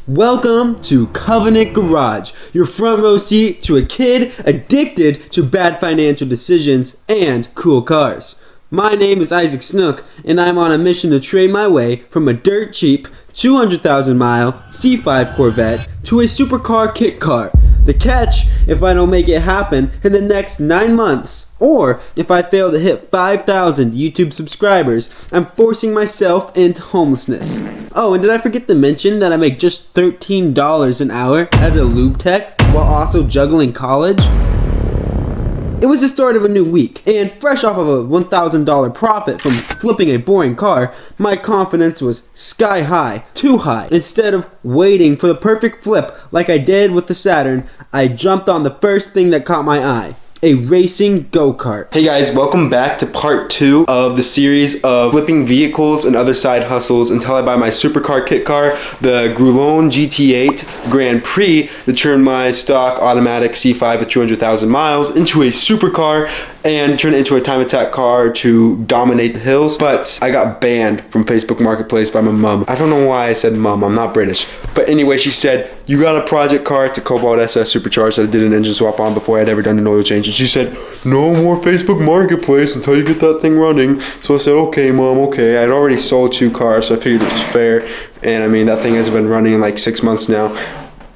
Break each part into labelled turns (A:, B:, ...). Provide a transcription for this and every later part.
A: Welcome to Covenant Garage, your front row seat to a kid addicted to bad financial decisions and cool cars. My name is Isaac Snook, and I'm on a mission to trade my way from a dirt cheap 200,000 mile C5 Corvette to a supercar kit car. The catch, if I don't make it happen in the next 9 months, or if I fail to hit 5,000 YouTube subscribers, I'm forcing myself into homelessness. Oh, and did I forget to mention that I make just $13 an hour as a lube tech while also juggling college? It was the start of a new week, and fresh off of a $1,000 profit from flipping a boring car, my confidence was sky high, too high. Instead of waiting for the perfect flip like I did with the Saturn, I jumped on the first thing that caught my eye. A racing go-kart. Hey guys, welcome back to part 2 of the series of flipping vehicles and other side hustles until I buy my supercar kit car, the Groulon GT8 Grand Prix, that turned my stock automatic C5 with 200,000 miles into a supercar and turn it into a time attack car to dominate the hills. But I got banned from Facebook Marketplace by my mom. I don't know why I said mom, I'm not British. But anyway, she said, you got a project car, it's a Cobalt SS supercharged that I did an engine swap on before I had ever done an oil change. And she said, no more Facebook Marketplace until you get that thing running. So I said, okay mom, okay. I'd already sold 2 cars, so I figured it was fair. And I mean, that thing has been running in like 6 months now.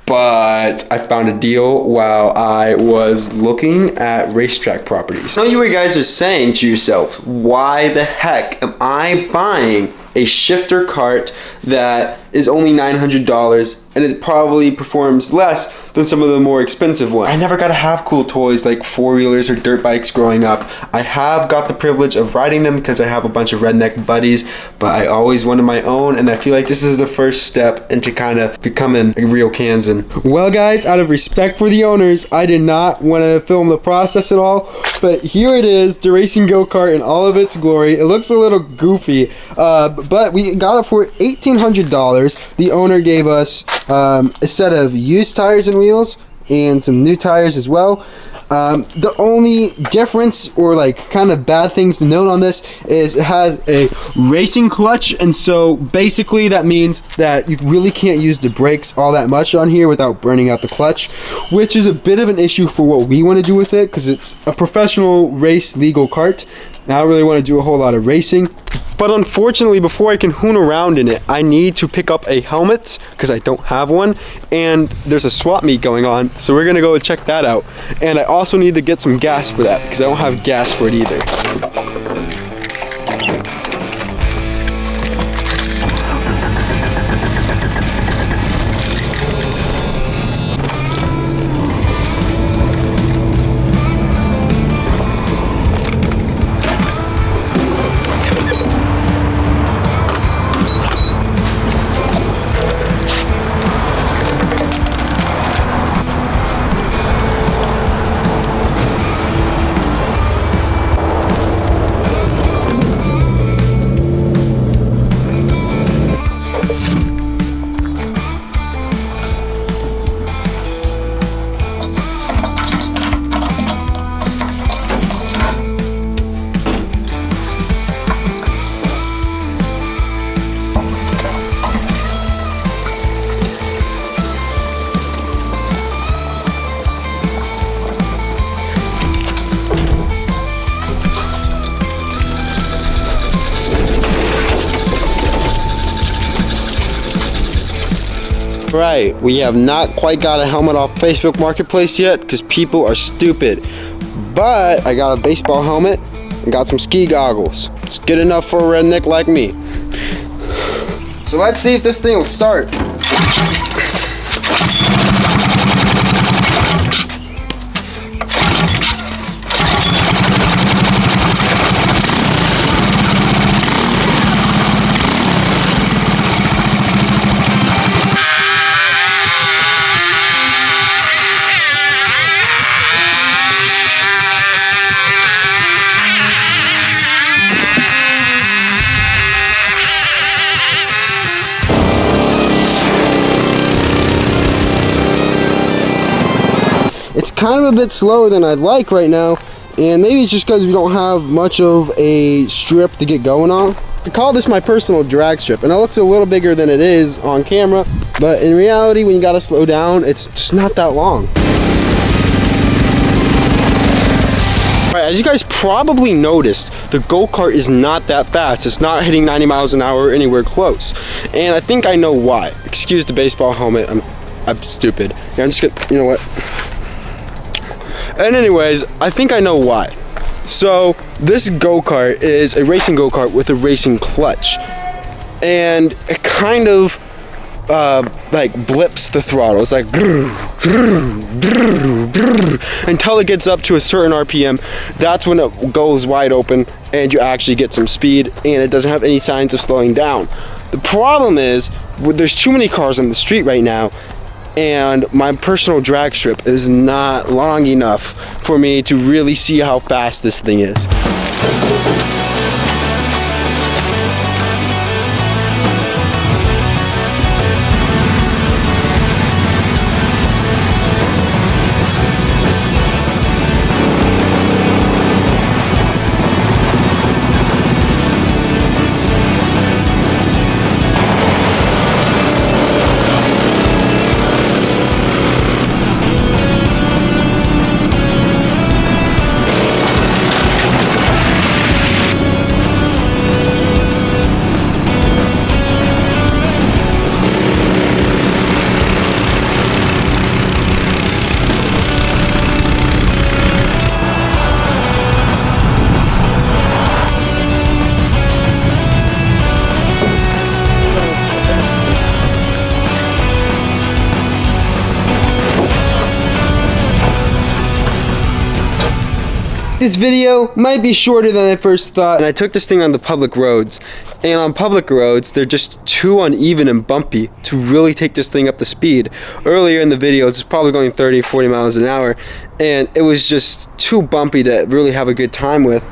A: But I found a deal while I was looking at racetrack properties. I know you guys are saying to yourselves, why the heck am I buying a shifter cart that is only $900 and it probably performs less than some of the more expensive ones? I never got to have cool toys like 4-wheelers or dirt bikes growing up. I have got the privilege of riding them because I have a bunch of redneck buddies, but I always wanted my own, and I feel like this is the first step into kind of becoming a real Kansan. Well guys, out of respect for the owners, I did not want to film the process at all, but here it is, the racing go-kart in all of its glory. It looks a little goofy, but we got it for $1,800. The owner gave us a set of used tires and wheels and some new tires as well. The only difference or like kind of bad things to note on this is it has a racing clutch, and so basically that means that you really can't use the brakes all that much on here without burning out the clutch, which is a bit of an issue for what we want to do with it because it's a professional race legal kart. Now I don't really want to do a whole lot of racing. But unfortunately, before I can hoon around in it, I need to pick up a helmet because I don't have one, and there's a swap meet going on, so we're gonna go check that out. And I also need to get some gas for that because I don't have gas for it either. Right, we have not quite got a helmet off Facebook Marketplace yet because people are stupid. But I got a baseball helmet and got some ski goggles. It's good enough for a redneck like me. So let's see if this thing will start. It's kind of a bit slower than I'd like right now, and maybe it's just because we don't have much of a strip to get going on. I call this my personal drag strip, and it looks a little bigger than it is on camera, but in reality, when you gotta slow down, it's just not that long. Alright, as you guys probably noticed, the go-kart is not that fast. It's not hitting 90 miles an hour anywhere close. And I think I know why. Excuse the baseball helmet, I'm stupid. Yeah, I'm just gonna, you know what? And anyways, I think I know why. So, this go-kart is a racing go-kart with a racing clutch. And it kind of like blips the throttle. It's like until it gets up to a certain RPM. That's when it goes wide open and you actually get some speed, and it doesn't have any signs of slowing down. The problem is there's too many cars on the street right now, and my personal drag strip is not long enough for me to really see how fast this thing is. This video might be shorter than I first thought. And I took this thing on the public roads, and on public roads they're just too uneven and bumpy to really take this thing up to speed. Earlier in the video it's probably going 30-40 miles an hour, and it was just too bumpy to really have a good time with.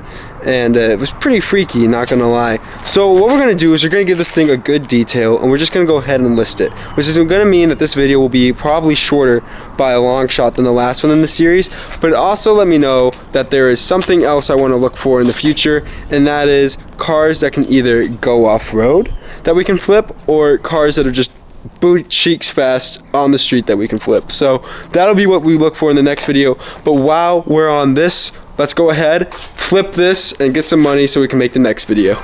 A: And it was pretty freaky, not gonna lie. So what we're gonna do is we're gonna give this thing a good detail, and we're just gonna go ahead and list it, which is gonna mean that this video will be probably shorter by a long shot than the last one in the series. But also let me know that there is something else I want to look for in the future, and that is cars that can either go off-road that we can flip, or cars that are just boot cheeks fast on the street that we can flip. So that'll be what we look for in the next video. But while we're on this, let's go ahead, flip this, and get some money so we can make the next video.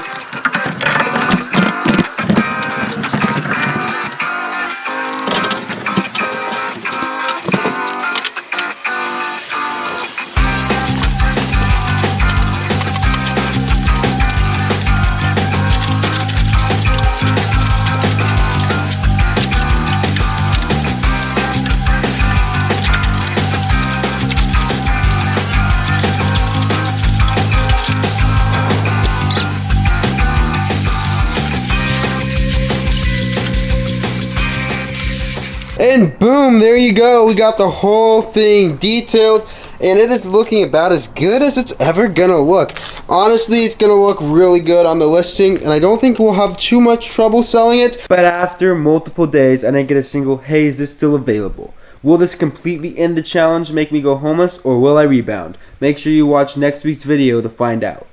A: And boom, there you go. We got the whole thing detailed, and it is looking about as good as it's ever gonna look. Honestly, it's gonna look really good on the listing, and I don't think we'll have too much trouble selling it. But after multiple days, I didn't get a single, hey, is this still available? Will this completely end the challenge, make me go homeless, or will I rebound? Make sure you watch next week's video to find out.